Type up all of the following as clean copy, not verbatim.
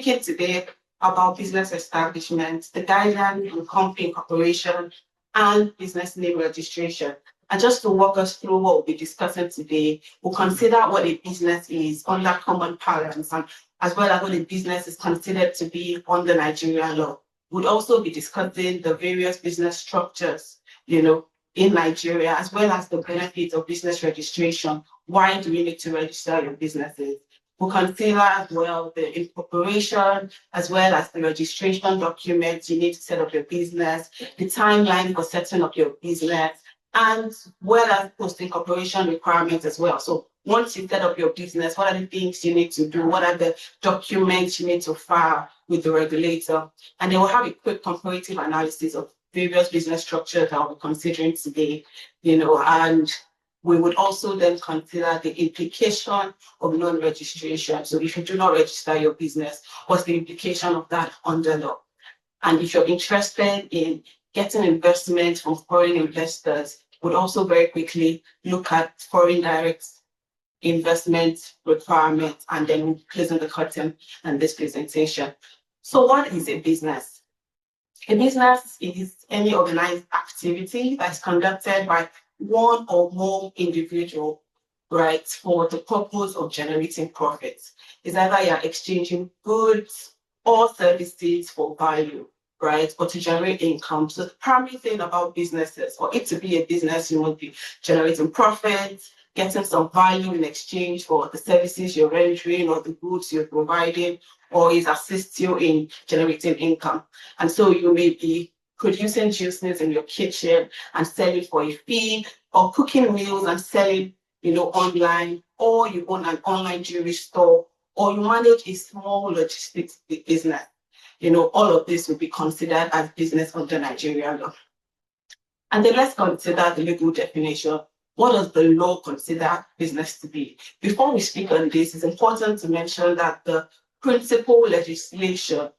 speaking today about business establishment, the guidelines on company incorporation, and business name registration. And just to walk us through what we'll be discussing today, we'll consider what a business is under common parlance, and as well as what a business is considered to be under Nigerian law. We'll also be discussing the various business structures, in Nigeria, as well as the benefits of business registration. Why do you need to register your businesses? We'll consider as well the incorporation, as well as the registration documents you need to set up your business, the timeline for setting up your business, and well as post-incorporation requirements as well. So once you set up your business, what are the things you need to do? What are the documents you need to file with the regulator? And then we'll have a quick comparative analysis of various business structures that we're considering today, and we would also then consider the implication of non-registration. So if you do not register your business, what's the implication of that under law? And if you're interested in getting investment from foreign investors, would also very quickly look at foreign direct investment requirements, and then we'll close on the curtain on this presentation. So what is a business? A business is any organized activity that's conducted by one or more individual, right, for the purpose of generating profits. It's either you're exchanging goods or services for value, right, or to generate income. So the primary thing about businesses, for it to be a business, you must be generating profits, getting some value in exchange for the services you're rendering or the goods you're providing, or it assists you in generating income. And so you may be producing juices in your kitchen and selling for a fee, or cooking meals and selling, online, or you own an online jewelry store, or you manage a small logistics business. All of this will be considered as business under Nigerian law. And then let's consider the legal definition. What does the law consider business to be? Before we speak on this, it's important to mention that the principal legislation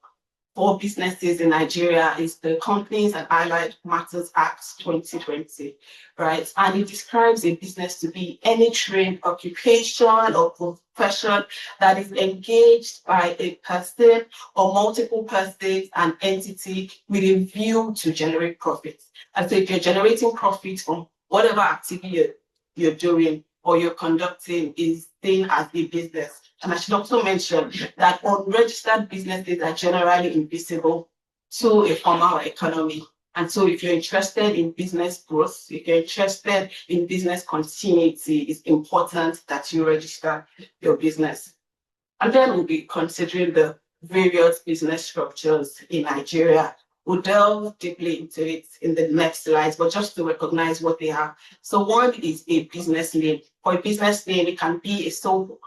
for businesses in Nigeria is the Companies and Allied Matters Act 2020, right? And it describes a business to be any trade, occupation, or profession that is engaged by a person or multiple persons and entity with a view to generate profits. And so if you're generating profits from whatever activity you're doing or you're conducting is seen as a business. And I should also mention that unregistered businesses are generally invisible to a formal economy. And so if you're interested in business growth, if you're interested in business continuity, it's important that you register your business. And then we'll be considering the various business structures in Nigeria. We'll delve deeply into it in the next slides, but just to recognize what they are. So one is a business name. For a business name, it can be a sole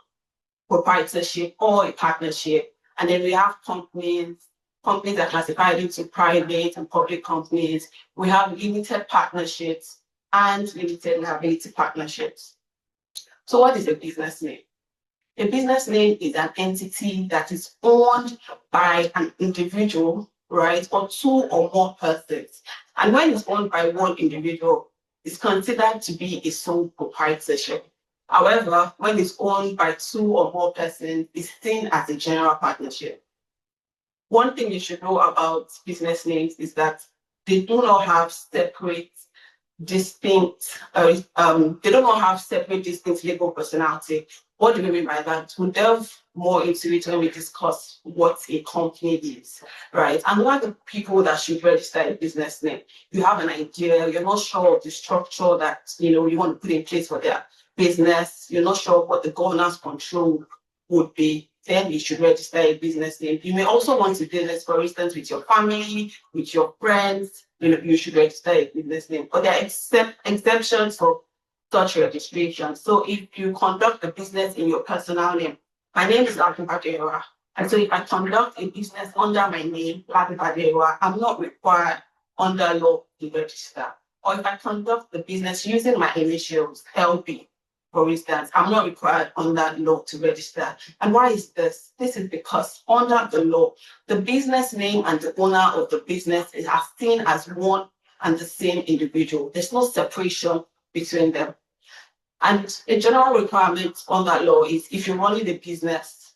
proprietorship or a partnership. And then we have companies are classified into private and public companies. We have limited partnerships and limited liability partnerships. So what is a business name? A business name is an entity that is owned by an individual, right, or two or more persons. And when it's owned by one individual, it's considered to be a sole proprietorship. However, when it's owned by two or more persons, it's seen as a general partnership. One thing you should know about business names is that they do not have separate, distinct legal personality. What do we mean by that? We'll delve more into it when we discuss what a company is, right? And what are the people that should register a business name? You have an idea, you're not sure of the structure that you want to put in place for their business, you're not sure what the governance control would be, then you should register a business name. You may also want to do this, for instance, with your family, with your friends, you should register a business name. But there are exemptions for such registration. So if you conduct a business in your personal name, my name is Ladun Baderinwa. And so if I conduct a business under my name, Ladun Baderinwa, I'm not required under law to register. Or if I conduct the business using my initials, LB, for instance, I'm not required under law to register. And why is this? This is because under the law, the business name and the owner of the business are seen as one and the same individual. There's no separation between them. And a general requirement on that law is if you're running a business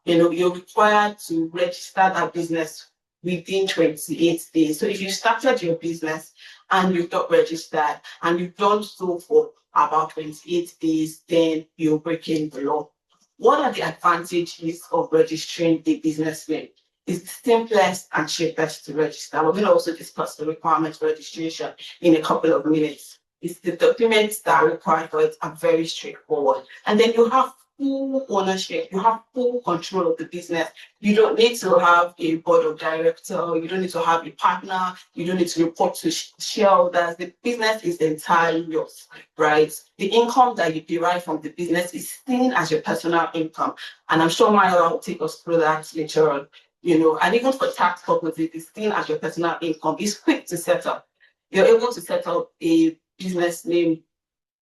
you're required to register that business within 28 days. So if you started your business and you've not registered and you've done so for about 28 days, then you're breaking the law. What are the advantages of registering a business name? It's the simplest and cheapest to register. We're going to also discuss the requirements for registration in a couple of minutes. It's the documents that are required for it are very straightforward. And then you have full ownership, you have full control of the business. You don't need to have a board of director, you don't need to have a partner, you don't need to report to shareholders. The business is entirely yours, right? The income that you derive from the business is seen as your personal income. And I'm sure Maya will take us through that later on. And even for tax purposes, it's seen as your personal income. It's quick to set up. You're able to set up a business name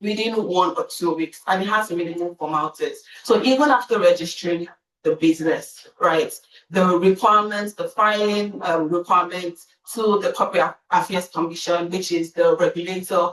within 1 or 2 weeks, and it has minimum formalities. So even after registering the business, right, the requirements, the filing requirements to the Corporate Affairs Commission, which is the regulator,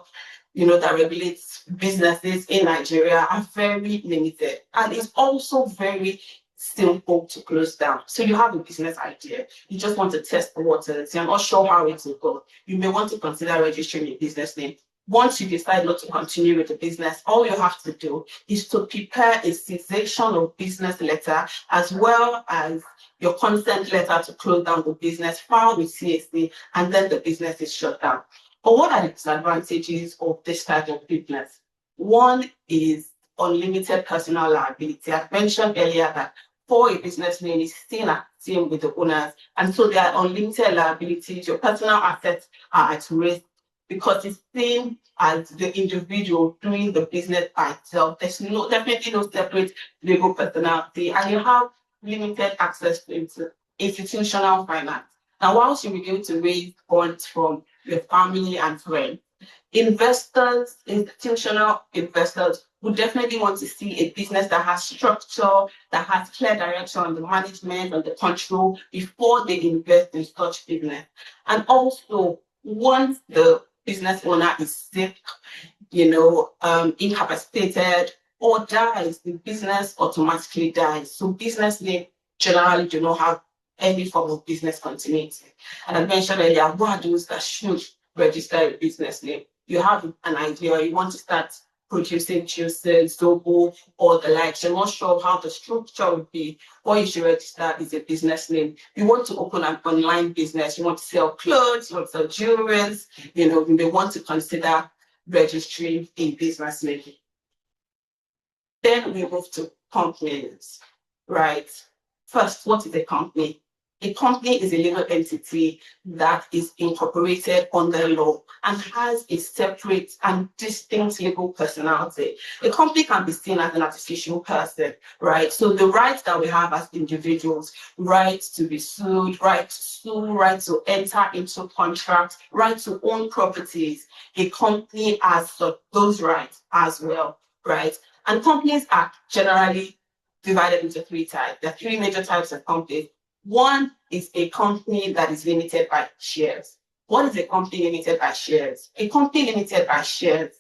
that regulates businesses in Nigeria, are very limited, and it's also very simple to close down. So you have a business idea, you just want to test the waters, you're not sure how it will go. You may want to consider registering a business name. Once you decide not to continue with the business, all you have to do is to prepare a cessation of business letter as well as your consent letter to close down the business, file with CAC, and then the business is shut down. But what are the disadvantages of this type of business? One is unlimited personal liability. I mentioned earlier that for a business name is still at same with the owners, and so there are unlimited liabilities. Your personal assets are at risk because it's seen as the individual doing the business by itself. There's definitely no separate legal personality, and you have limited access to institutional finance. Now, whilst you will be able to raise funds from your family and friends, investors, institutional investors, would definitely want to see a business that has structure, that has clear direction on the management and the control before they invest in such business. And also, once the business owner is sick, incapacitated, or dies, the business automatically dies. So business names generally do not have any form of business continuity. And I mentioned earlier, what are those that should register a business name? You have an idea, you want to start producing juices, zobo, or the likes. You're not sure how the structure would be. What you should register is a business name. You want to open an online business, you want to sell clothes, you want to sell jewelry, you may want to consider registering a business name. Then we move to companies, right? First, what is a company? A company is a legal entity that is incorporated under law and has a separate and distinct legal personality. A company can be seen as an artificial person, right? So the rights that we have as individuals, right to be sued, right to sue, right to enter into contracts, right to own properties, a company has those rights as well, right? And companies are generally divided into 3 types. There are 3 major types of companies. One is a company that is limited by shares. What is a company limited by shares? A company limited by shares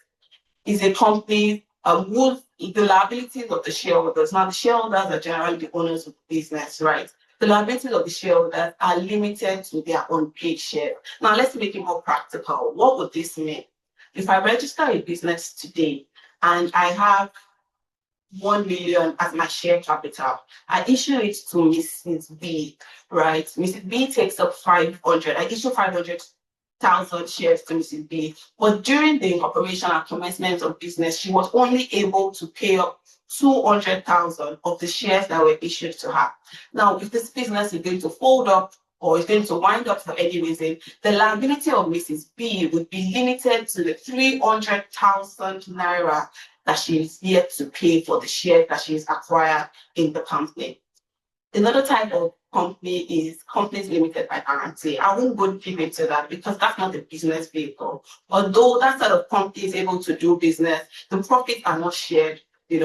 is a company whose the liabilities of the shareholders. Now, the shareholders are generally the owners of the business, right? The liabilities of the shareholders are limited to their unpaid share. Now, let's make it more practical. What would this mean? If I register a business today and I have 1 million as my share capital, I issue it to Mrs. B, right? Mrs. B takes up 500. I issue 500,000 shares to Mrs. B. But during the incorporation and commencement of business, she was only able to pay up 200,000 of the shares that were issued to her. Now, if this business is going to fold up or is going to wind up for any reason, the liability of Mrs. B would be limited to the 300,000 naira that she is yet to pay for the shares that she has acquired in the company. Another type of company is companies limited by guarantee. I won't go deep into that because that's not a business vehicle. Although that sort of company is able to do business, the profits are not shared,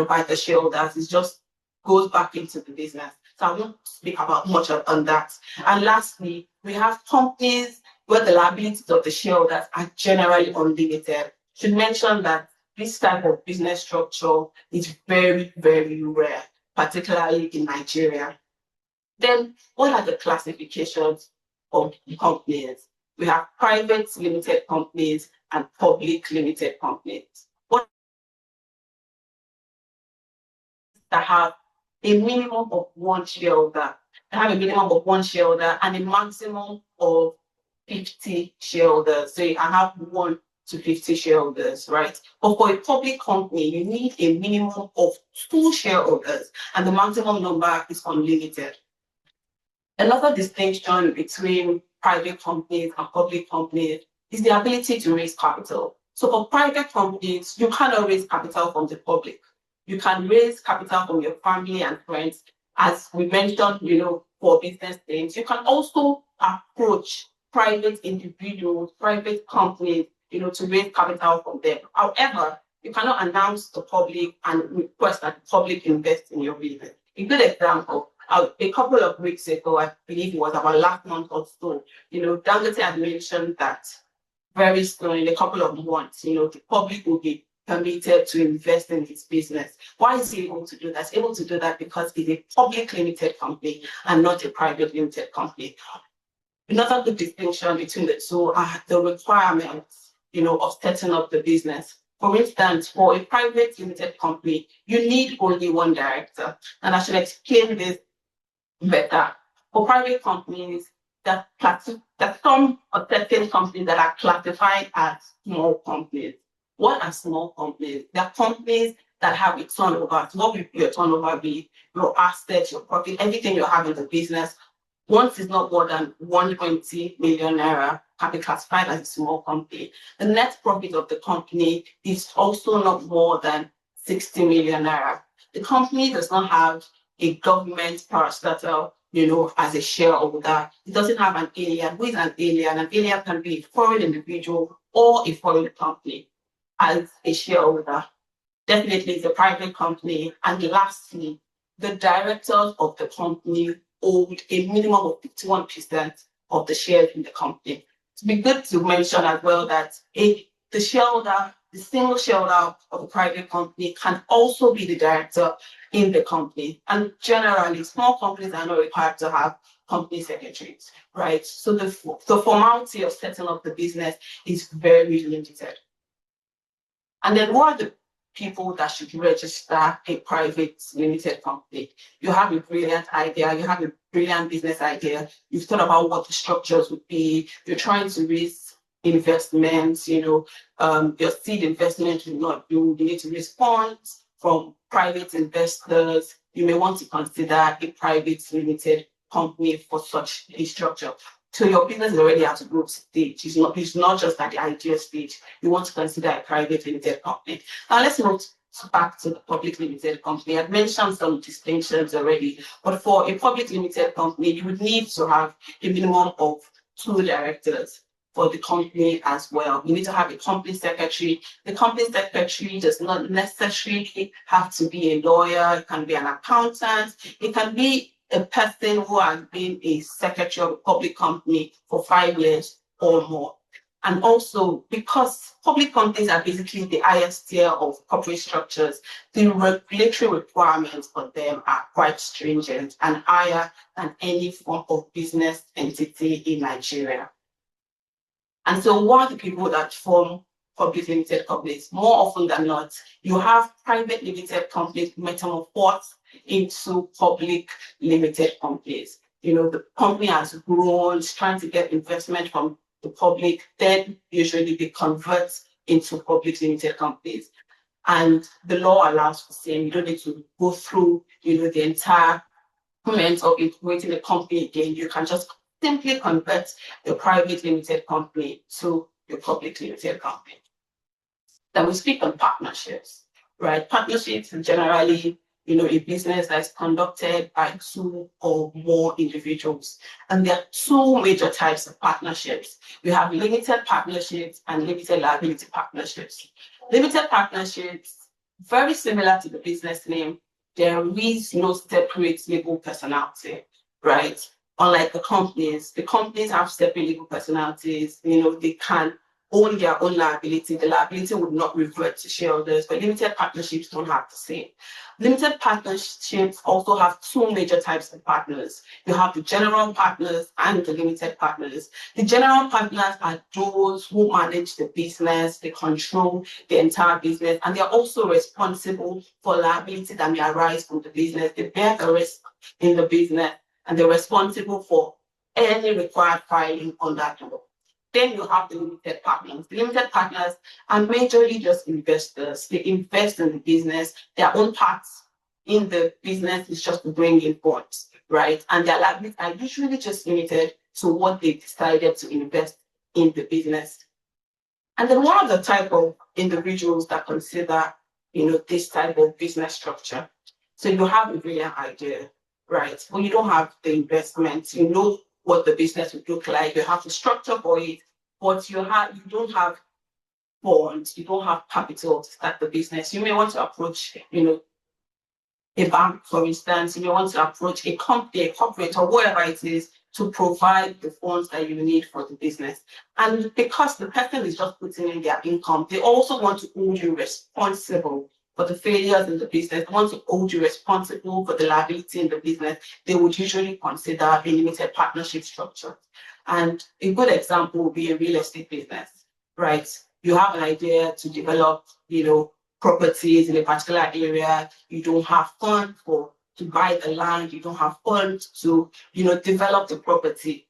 by the shareholders. It just goes back into the business. So I won't speak about much on that. And lastly, we have companies where the liabilities of the shareholders are generally unlimited. Should mention that this type of business structure is very, very rare. particularly in Nigeria. Then what are the classifications of companies? We have private limited companies and public limited companies. What that have a minimum of one shareholder, and a a maximum of 50 shareholders. So you can have 1 to 50 shareholders, right? But for a public company, you need a minimum of 2 shareholders, and the maximum number is unlimited. Another distinction between private companies and public companies is the ability to raise capital. So for private companies, you cannot raise capital from the public. You can raise capital from your family and friends. As we mentioned, for business things, you can also approach private individuals, private companies, to raise capital from them. However, you cannot announce to the public and request that the public invest in your business. A good example, a couple of weeks ago, I believe it was about last month or so, Dangote had mentioned that very soon, in a couple of months, the public will be permitted to invest in his business. Why is he able to do that? He's able to do that because it's a public limited company and not a private limited company. Another good distinction between the two are the requirements, of setting up the business. For instance, for a private limited company, you need only one director. And I should explain this better. For private companies, there are some certain companies that are classified as small companies. What are small companies? They are companies that have a turnover. So what will your turnover be? Your assets, your profit, everything you have in the business. Once it's not more than 120 million naira, can be classified as a small company. The net profit of the company is also not more than 60 million naira. The company does not have a government parastatal, as a shareholder. It doesn't have an alien. Who is an alien? An alien can be a foreign individual or a foreign company as a shareholder. Definitely it's a private company. And lastly, the directors of the company hold a minimum of 51% of the shares in the company. It'd be good to mention as well that the single shareholder of a private company can also be the director in the company. And generally, small companies are not required to have company secretaries, right? So the formality of setting up the business is very limited. And then what are the people that should register a private limited company? You have a brilliant idea, you have a brilliant business idea, you've thought about what the structures would be, you're trying to raise investments, your seed investment will not do, you need to raise funds from private investors. You may want to consider a private limited company for such a structure. So your business is already at a growth stage. It's not just at the idea stage. You want to consider a private limited company. Now let's move back to the public limited company. I've mentioned some distinctions already, but for a public limited company, you would need to have a minimum of 2 directors for the company as well. You need to have a company secretary. The company secretary does not necessarily have to be a lawyer. It can be an accountant. It can be a person who has been a secretary of a public company for 5 years or more. And also, because public companies are basically the highest tier of corporate structures, the regulatory requirements for them are quite stringent and higher than any form of business entity in Nigeria. And so what are the people that form public limited companies? More often than not, you have private limited companies metamorphosed into public limited companies. The company has grown, it's trying to get investment from the public, then usually they convert into public limited companies. And the law allows for same. You don't need to go through, the entire moment of integrating the company again. You can just simply convert your private limited company to your public limited company. Then we speak on partnerships, right? Partnerships are generally, a business that's conducted by 2 or more individuals. And there are 2 major types of partnerships. We have limited partnerships and limited liability partnerships. Limited partnerships, very similar to the business name, there is no separate legal personality, right? Unlike the companies have separate legal personalities. They can own their own liability. The liability would not revert to shareholders, but limited partnerships don't have the same. Limited partnerships also have two major types of partners. You have the general partners and the limited partners. The general partners are those who manage the business, they control the entire business, and they're also responsible for liability that may arise from the business. They bear the risk in the business, and they're responsible for any required filing on that law. Then you have the limited partners. The limited partners are majorly just investors. They invest in the business. Their own parts in the business is just to bring in funds, right? And their liabilities are usually just limited to what they decided to invest in the business. And then what are the type of individuals that consider, this type of business structure? So you have a brilliant idea, right? But you don't have the investment. You know what the business would look like. You have the structure for it, but you don't have bonds, you don't have capital to start the business. You may want to approach, a bank, for instance. You may want to approach a company, a corporate, or whatever it is to provide the funds that you need for the business. And because the person is just putting in their income, they also want to hold you responsible for the failures in the business. They want to hold you responsible for the liability in the business. They would usually consider a limited partnership structure. And a good example would be a real estate business, right? You have an idea to develop, properties in a particular area. You don't have funds to buy the land. You don't have funds to, develop the property.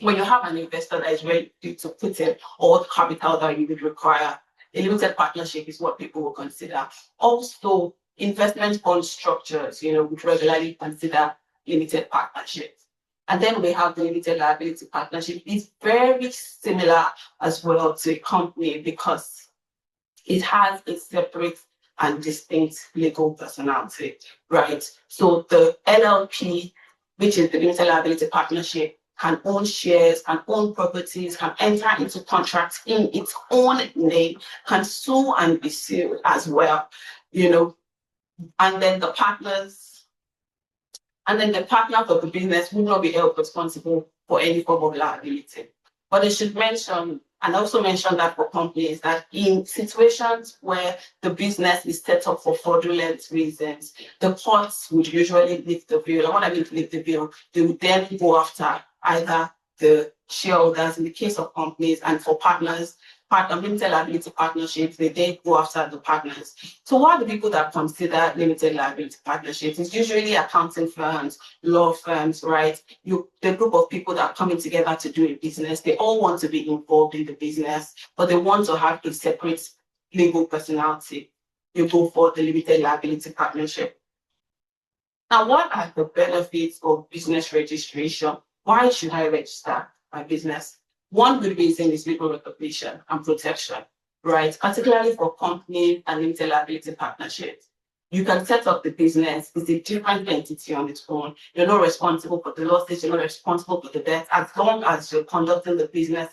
When you have an investor that is ready to put in all the capital that you would require, a limited partnership is what people will consider. Also, investment fund structures, would regularly consider limited partnerships. And then we have the limited liability partnership. It's very similar as well to a company because it has a separate and distinct legal personality, right? So the LLP, which is the limited liability partnership, can own shares, can own properties, can enter into contracts in its own name, can sue and be sued as well, and then the partners of the business will not be held responsible for any form of liability. But I should mention, and also mention that for companies, that in situations where the business is set up for fraudulent reasons, the courts would usually lift the veil. And when I mean to lift the veil, they would then go after either the shareholders in the case of companies, and for partners, limited liability partnerships, they then go after the partners. So what are the people that consider limited liability partnerships? It's usually accounting firms, law firms, right? The group of people that are coming together to do a business, they all want to be involved in the business, but they want to have a separate legal personality. You go for the limited liability partnership. Now, what are the benefits of business registration? Why should I register my business? One good reason is legal recognition and protection, right? Particularly for companies and limited liability partnerships. You can set up the business, it's a different entity on its own. You're not responsible for the losses, you're not responsible for the debts, as long as you're conducting the business,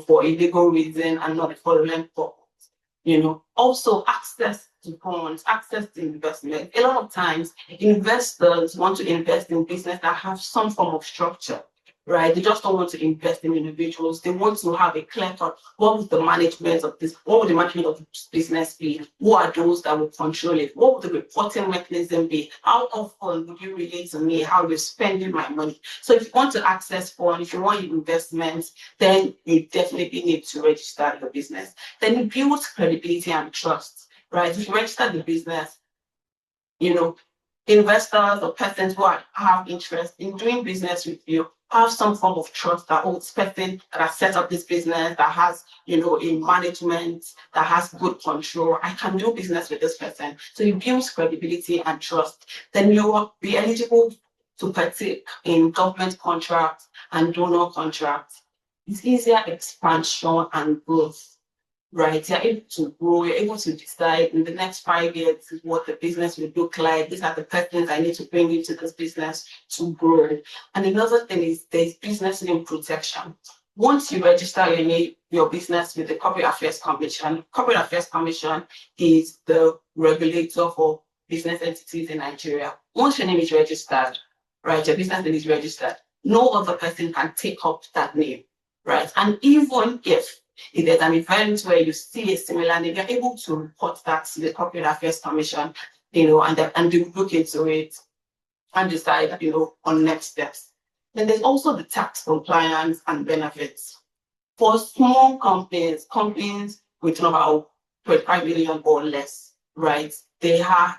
for a legal reason and not a fraudulent purpose. Also access to funds, access to investment. A lot of times, investors want to invest in business that have some form of structure, right? They just don't want to invest in individuals. They want to have a clear thought. What would the management of this business be? Who are those that will control it? What would the reporting mechanism be? How often would you relate to me how you're spending my money? So if you want to access funds, if you want investments, then you definitely need to register the business. Then it builds credibility and trust, right? If you register the business, investors or persons who have interest in doing business with you have some form of trust that this person that has set up this business, that has, a management, that has good control. I can do business with this person. So it builds credibility and trust. Then you will be eligible to partake in government contracts and donor contracts. It's easier expansion and growth. Right, you're able to grow, you're able to decide in the next 5 years what the business will look like. These are the persons I need to bring into this business to grow. And another thing is there's business name protection. Once you register your business with the Corporate Affairs Commission is the regulator for business entities in Nigeria. Once your name is registered, right, your business name is registered, no other person can take up that name, right? And even if If there's an event where you see a similar name, you're able to report that to the Corporate Affairs Commission, and they look into it and decide, on next steps. Then there's also the tax compliance and benefits. For small companies with about 25 million or less, right, they are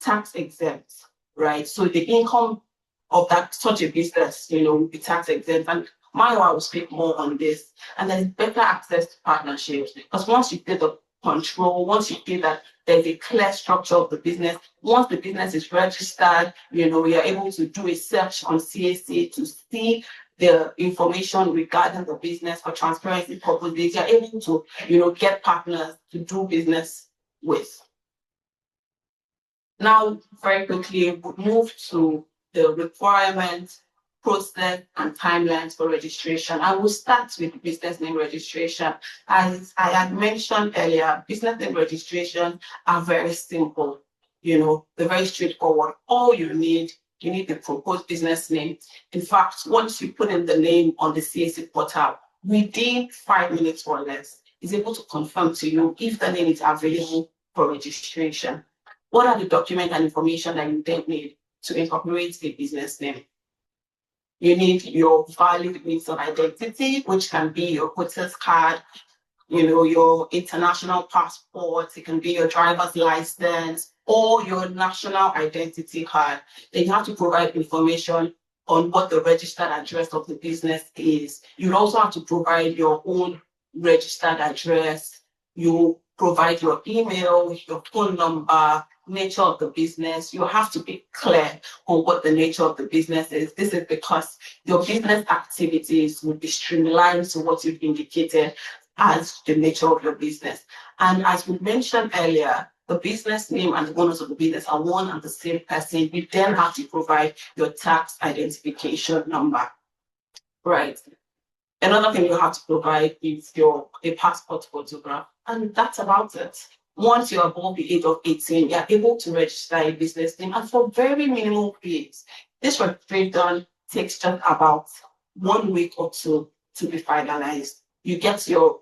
tax exempt, right? So the income of that such a business, will be tax exempt. And Maya will speak more on this. And there's better access to partnerships because once you get the control, once you feel that there's a clear structure of the business, once the business is registered, you're able to do a search on CAC to see the information regarding the business for transparency purposes. You're able to, get partners to do business with. Now, very quickly, we'll move to the requirements, process, and timelines for registration. I will start with business name registration. As I had mentioned earlier, business name registration are very simple. They're very straightforward. All you need the proposed business name. In fact, once you put in the name on the CAC portal, within 5 minutes or less, it's able to confirm to you if the name is available for registration. What are the documents and information that you then need to incorporate a business name? You need your valid means of identity, which can be your voter's card, your international passport, it can be your driver's license, or your national identity card. Then you have to provide information on what the registered address of the business is. You also have to provide your own registered address. You provide your email, your phone number, nature of the business. You have to be clear on what the nature of the business is. This is because your business activities will be streamlined to what you've indicated as the nature of your business. And as we mentioned earlier, the business name and the owners of the business are one and the same person. You then have to provide your tax identification number, right? Another thing you have to provide is a passport photograph, and that's about it. Once you're above the age of 18, you're able to register a business name, and for very minimal fees. This registration takes just about 1 week or two to be finalized. You get your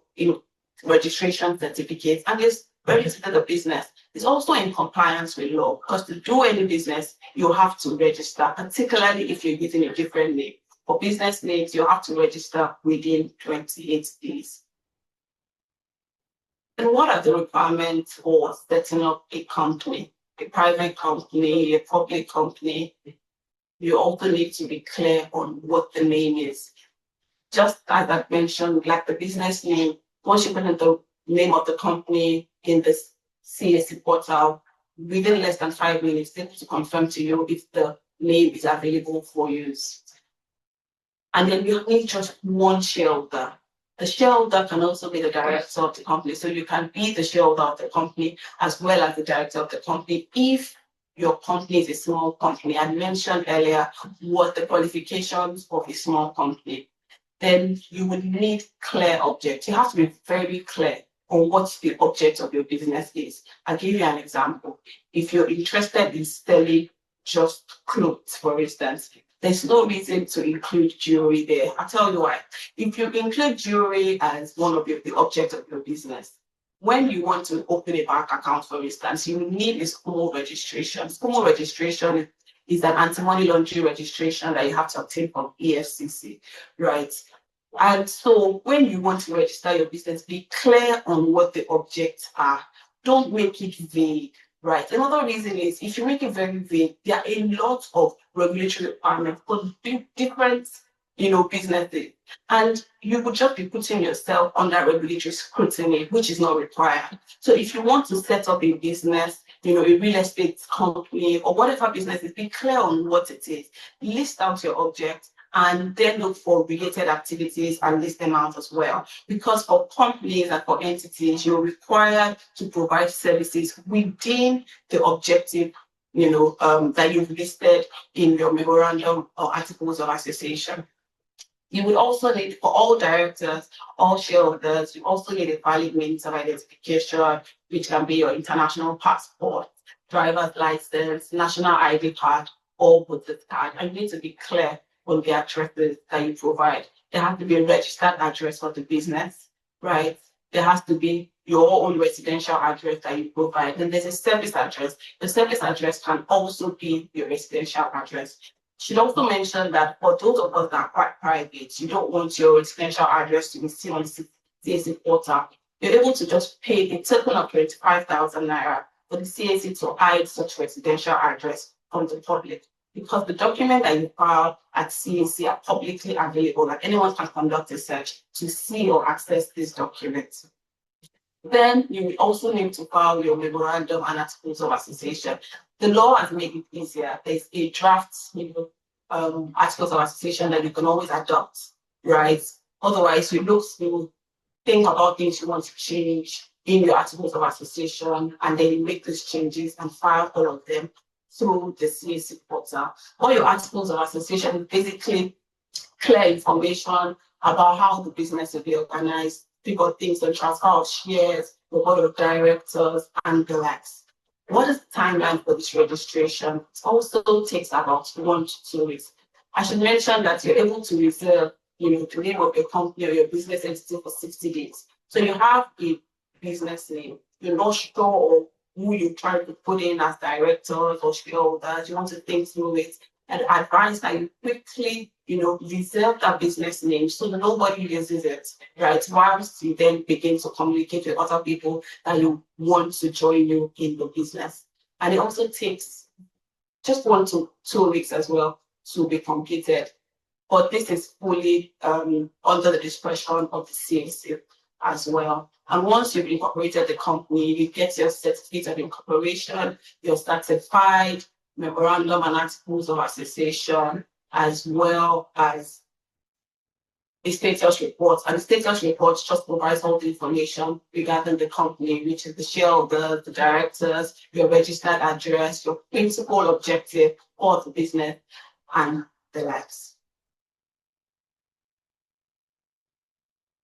registration certificate, and it's registered the business. It's also in compliance with law because to do any business, you have to register, particularly if you're using a different name. For business names, you have to register within 28 days. And what are the requirements for setting up a company, a private company, a public company? You also need to be clear on what the name is. Just as I mentioned, like the business name, once you put in the name of the company in the CAC portal, within less than 5 minutes, they have to confirm to you if the name is available for use. And then you need just one shareholder. The shareholder can also be the director of the company. So you can be the shareholder of the company as well as the director of the company if your company is a small company. I mentioned earlier what the qualifications of a small company. Then you would need clear objects. You have to be very clear on what the object of your business is. I'll give you an example. If you're interested in selling just clothes, for instance, there's no reason to include jewelry there. I'll tell you why. If you include jewelry as one of the objects of your business, when you want to open a bank account, for instance, you need a SCUMO registration. SCUMO registration is an anti-money laundering registration that you have to obtain from EFCC, right? And so when you want to register your business, be clear on what the objects are. Don't make it vague, right? Another reason is if you make it very vague, there are a lot of regulatory requirements for different, businesses. And you would just be putting yourself under regulatory scrutiny, which is not required. So if you want to set up a business, a real estate company or whatever business is, be clear on what it is. List out your objects and then look for related activities and list them out as well. Because for companies and for entities, you're required to provide services within the objective, that you've listed in your memorandum or articles of association. You will also need, for all directors, all shareholders, you also need a valid means of identification, which can be your international passport, driver's license, national ID card, or voter's card. And you need to be clear on the addresses that you provide. There has to be a registered address for the business, right? There has to be your own residential address that you provide. Then there's a service address. The service address can also be your residential address. Should also mention that for those of us that are quite private, you don't want your residential address to be seen on the CAC portal. You're able to just pay a token of 25,000 naira for the CAC to hide such residential address from the public, because the document that you file at CAC are publicly available, like anyone can conduct a search to see or access these documents. Then you also need to file your memorandum and articles of association. The law has made it easier. There's a draft, articles of association that you can always adopt, right? Otherwise, you think about things you want to change in your articles of association, and then you make those changes and file all of them through the CAC portal. All your articles of association is basically clear information about how the business will be organized, figure things on transfer of shares, the board of directors, and the likes. What is the timeline for this registration? It also takes about 1 to 2 weeks. I should mention that you're able to reserve, the name of your company or your business entity for 60 days. So you have a business name, you're not sure who you try to put in as directors or shareholders, you want to think through it, and advise that you quickly, reserve that business name so that nobody uses it, right? Whilst you then begin to communicate with other people that you want to join you in the business. And it also takes just 1 to 2 weeks as well to be completed. But this is fully under the discretion of the CAC as well. And once you've incorporated the company, you get your certificate of incorporation, your certified memorandum and articles of association, as well as a status report. And the status report just provides all the information regarding the company, which is the shareholders, the directors, your registered address, your principal objective for the business, and the likes.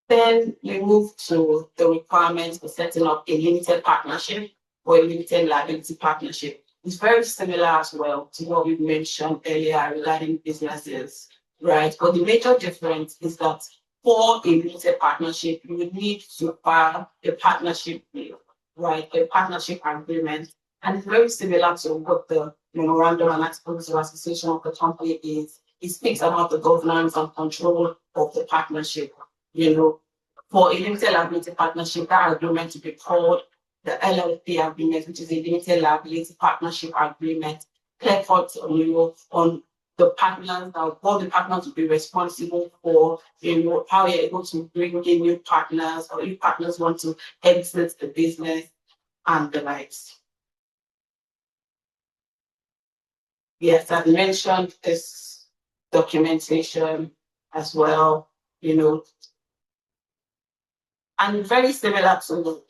Then we move to the requirements for setting up a limited partnership or a limited liability partnership. It's very similar as well to what we mentioned earlier regarding businesses, right? But the major difference is that for a limited partnership, you would need to file a partnership deal, right? A partnership agreement. And it's very similar to what the memorandum and articles of association of the company is. It speaks about the governance and control of the partnership. For a limited liability partnership, that agreement to be called the LLP agreement, which is a limited liability partnership agreement, clear cut, on the partners, what the partners will be responsible for, how you're able to bring in new partners, or if partners want to exit the business, and the likes. Yes, I've mentioned this documentation as well, and very similar to,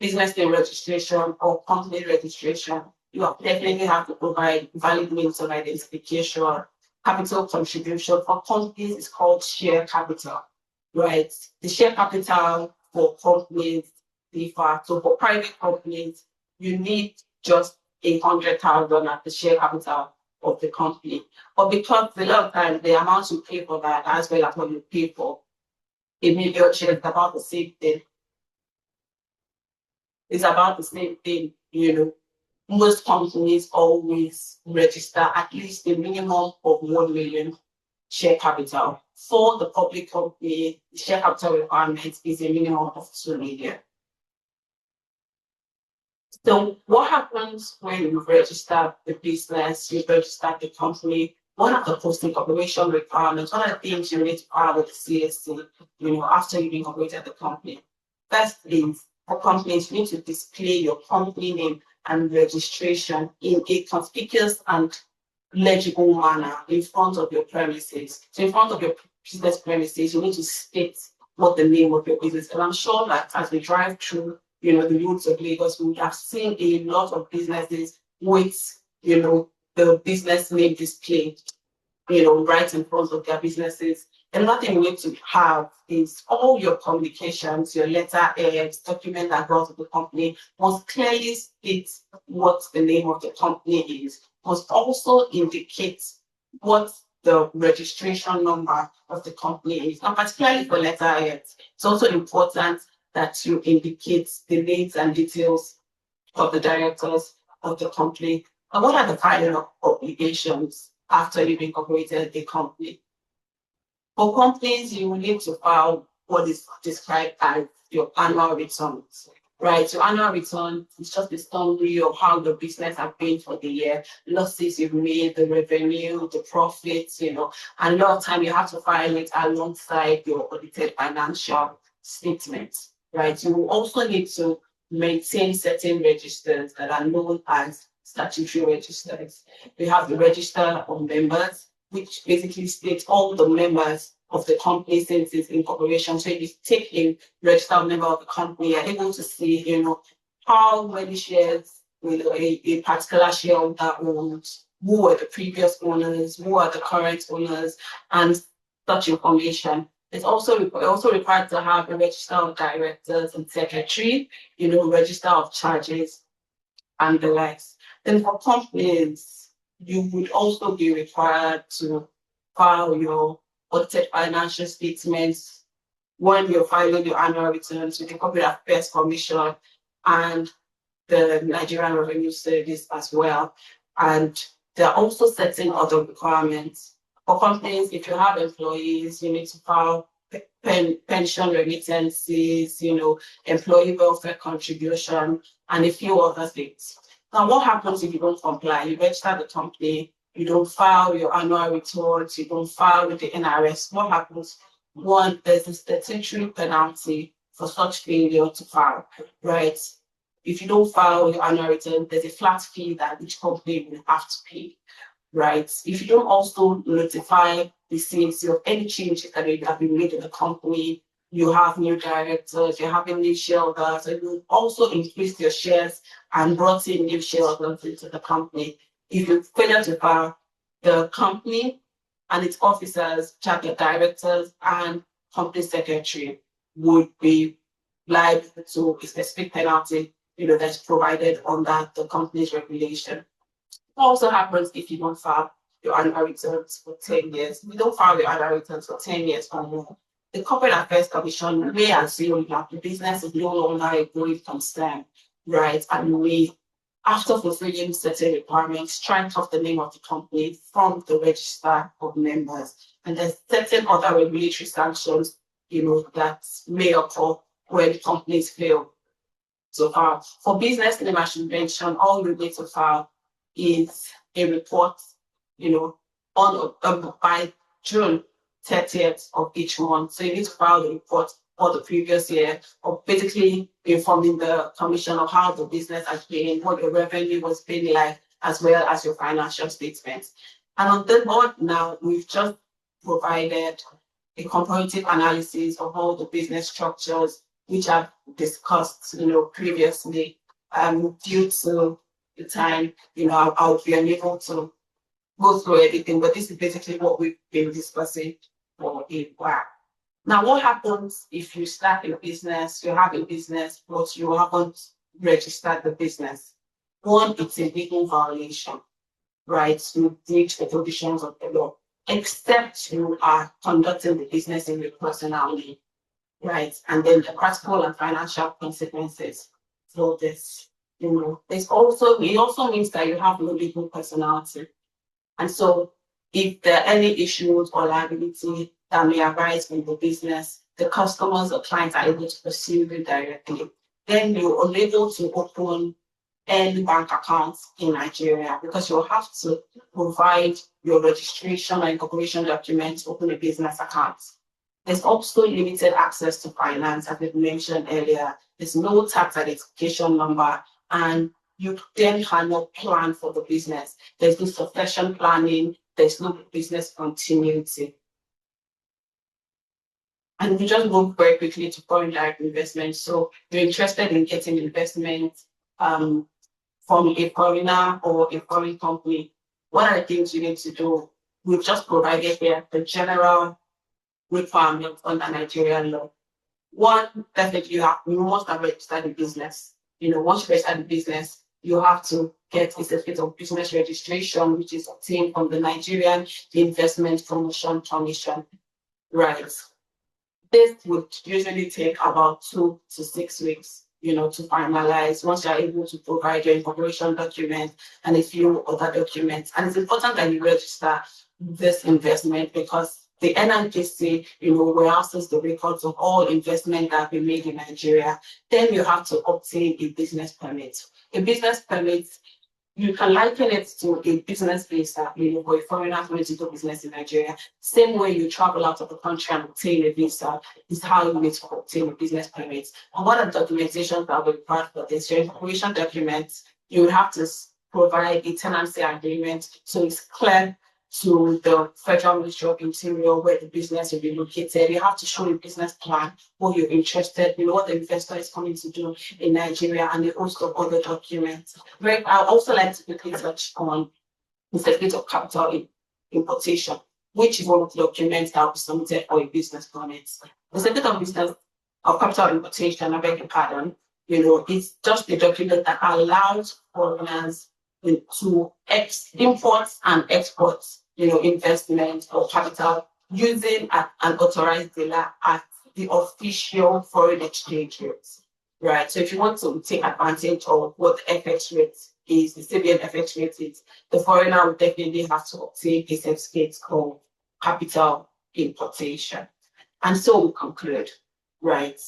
business name registration or company registration. You definitely have to provide valid means of identification. Capital contribution for companies is called share capital, right? The share capital for companies differ. So for private companies, you need just 100,000 at the share capital of the company. But because a lot of times the amount you pay for that, as well as what you pay for a million shares, is about the same thing. It's about the same thing, Most companies always register at least a minimum of 1 million share capital. For the public company, the share capital requirement is a minimum of 2 million. So what happens when you've registered the business, you've registered the company? What are the post-incorporation requirements? What are the things you need to file with the CAC, after you've incorporated the company? First is, for companies, you need to display your company name and registration in a conspicuous and legible manner in front of your premises. So in front of your business premises, you need to state what the name of your business is. And I'm sure that as we drive through, the roads of Lagos, we have seen a lot of businesses with, the business name displayed, right in front of their businesses. Another thing you need to have is all your communications, your letterheads, document that goes to the company must clearly state what the name of the company is, must also indicate what the registration number of the company is, not particularly for letterheads. It's also important that you indicate the names and details of the directors of the company. And what are the filing obligations after you've incorporated a company? For companies, you will need to file what is described as your annual returns, right? Your annual return is just a summary of how the business has been for the year, losses you've made, the revenue, the profits, and a lot of time you have to file it alongside your audited financial statements, right? You will also need to maintain certain registers that are known as statutory registers. We have the register of members, which basically states all the members of the company since its incorporation. So if you take a registered member of the company, you're able to see, how many shares a particular shareholder owns, who were the previous owners, who are the current owners, and such information. It's also required to have a register of directors and secretary, register of charges and the likes. Then for companies, you would also be required to file your audited financial statements when you're filing your annual returns with the Corporate Affairs Commission and the Nigerian Revenue Service as well. And there are also certain other requirements. For companies, if you have employees, you need to file pension remittances, employee welfare contribution, and a few other things. Now, what happens if you don't comply? You register the company, you don't file your annual returns, you don't file with the NRS. What happens? One, there's a statutory penalty for such failure to file, right? If you don't file your annual return, there's a flat fee that each company will have to pay, right? If you don't also notify the CAC of any changes that have been made in the company, you have new directors, you're having new shareholders, and you also increase your shares and brought in new shareholders into the company. If you fail to file, the company and its officers, chapter directors, and company secretary would be liable to a specific penalty, that's provided under the company's regulation. What also happens if you don't file your annual returns for 10 years? If you don't file your annual returns for 10 years or more, the Corporate Affairs Commission may assume that the business is no longer a going concern, right? And may, after fulfilling certain requirements, strike off the name of the company from the register of members. And there's certain other regulatory sanctions, that may occur when companies fail to file. For business name, I should mention, all you need to file is a report, by June 30th of each month. So you need to file the report for the previous year, or basically informing the commission of how the business has been, what your revenue was been like, as well as your financial statements. And on the board now, we've just provided a comparative analysis of all the business structures which I've discussed, previously. Due to the time, I'll be unable to go through everything, but this is basically what we've been discussing for a while. Now, what happens if you start a business, you have a business, but you haven't registered the business? One, it's a legal violation, right? You breach the provisions of the law, except you are conducting the business in your personal name, right? And then the practical and financial consequences for this, it also means that you have no legal personality. And so if there are any issues or liability that may arise from the business, the customers or clients are able to pursue you directly. Then you're unable to open any bank accounts in Nigeria because you'll have to provide your registration and incorporation documents to open a business account. There's also limited access to finance, as we mentioned earlier. There's no tax identification number, and you then cannot plan for the business. There's no succession planning, there's no business continuity. And we just go very quickly to foreign direct investment. So you're interested in getting investment from a foreigner or a foreign company. What are the things you need to do? We've just provided here the general requirements under Nigerian law. One, definitely you must have registered the business. Once you register the business, you have to get a certificate of business registration, which is obtained from the Nigerian Investment Promotion Commission. Right. This would usually take about 2 to 6 weeks, to finalize once you're able to provide your incorporation document and a few other documents. And it's important that you register this investment because the NNPC, warehouses the records of all investment that have been made in Nigeria. Then you have to obtain a business permit. A business permit, you can liken it to a business visa, for a foreigner coming to do business in Nigeria. Same way you travel out of the country and obtain a visa is how you need to obtain a business permit. And what are the documentations that will be required for this? Your incorporation documents, you would have to provide a tenancy agreement so it's clear to the Federal Ministry of Interior where the business will be located. You have to show a business plan, what you're interested, what the investor is coming to do in Nigeria, and a host of other documents. Right. I'd also like to quickly touch on the certificate of capital importation, which is one of the documents that will be submitted for a business permit. The certificate of business of capital importation, I beg your pardon, it's just a document that allows foreigners to import and export investment or capital using an authorized dealer at the official foreign exchange rates, right? So if you want to take advantage of what the FX rate is, the CBN FX rate is, the foreigner will definitely have to obtain a certificate called capital importation. And so we conclude, right?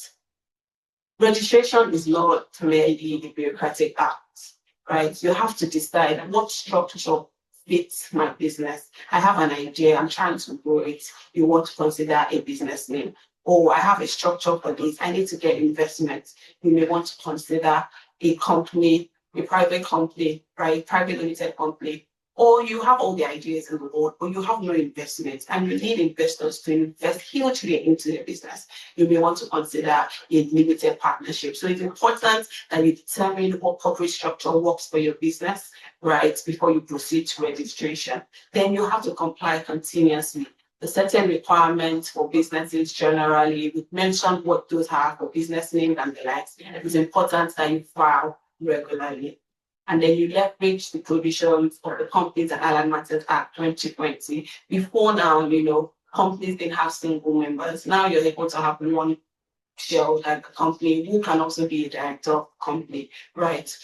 Registration is not merely a bureaucratic act, right? You have to decide what structure fits my business. I have an idea, I'm trying to grow it. You want to consider a business name. Oh, I have a structure for this. I need to get investment. You may want to consider a company, a private company, right? Private limited company. Or you have all the ideas in the world, but you have no investment and you need investors to invest hugely into your business. You may want to consider a limited partnership. So it's important that you determine what corporate structure works for your business, right, before you proceed to registration. Then you have to comply continuously. The certain requirements for businesses generally, we've mentioned what those are for business names and the likes. It's important that you file regularly. And then you leverage the provisions of the Companies and Allied Matters Act 2020. Before now, companies didn't have single members. Now you're able to have one shareholder at the company who can also be a director of the company, right?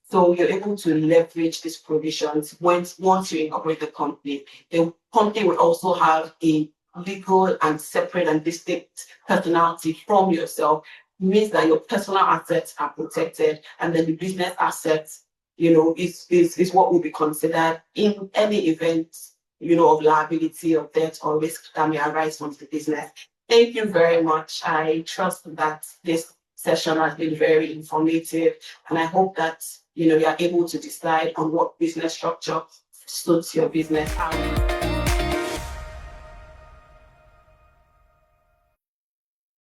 So you're able to leverage these provisions once you incorporate the company. The company will also have a legal and separate and distinct personality from yourself. It means that your personal assets are protected and then the business assets is what will be considered in any event, of liability, of debt or risk that may arise from the business. Thank you very much. I trust that this session has been very informative and I hope that, you are able to decide on what business structure suits your business.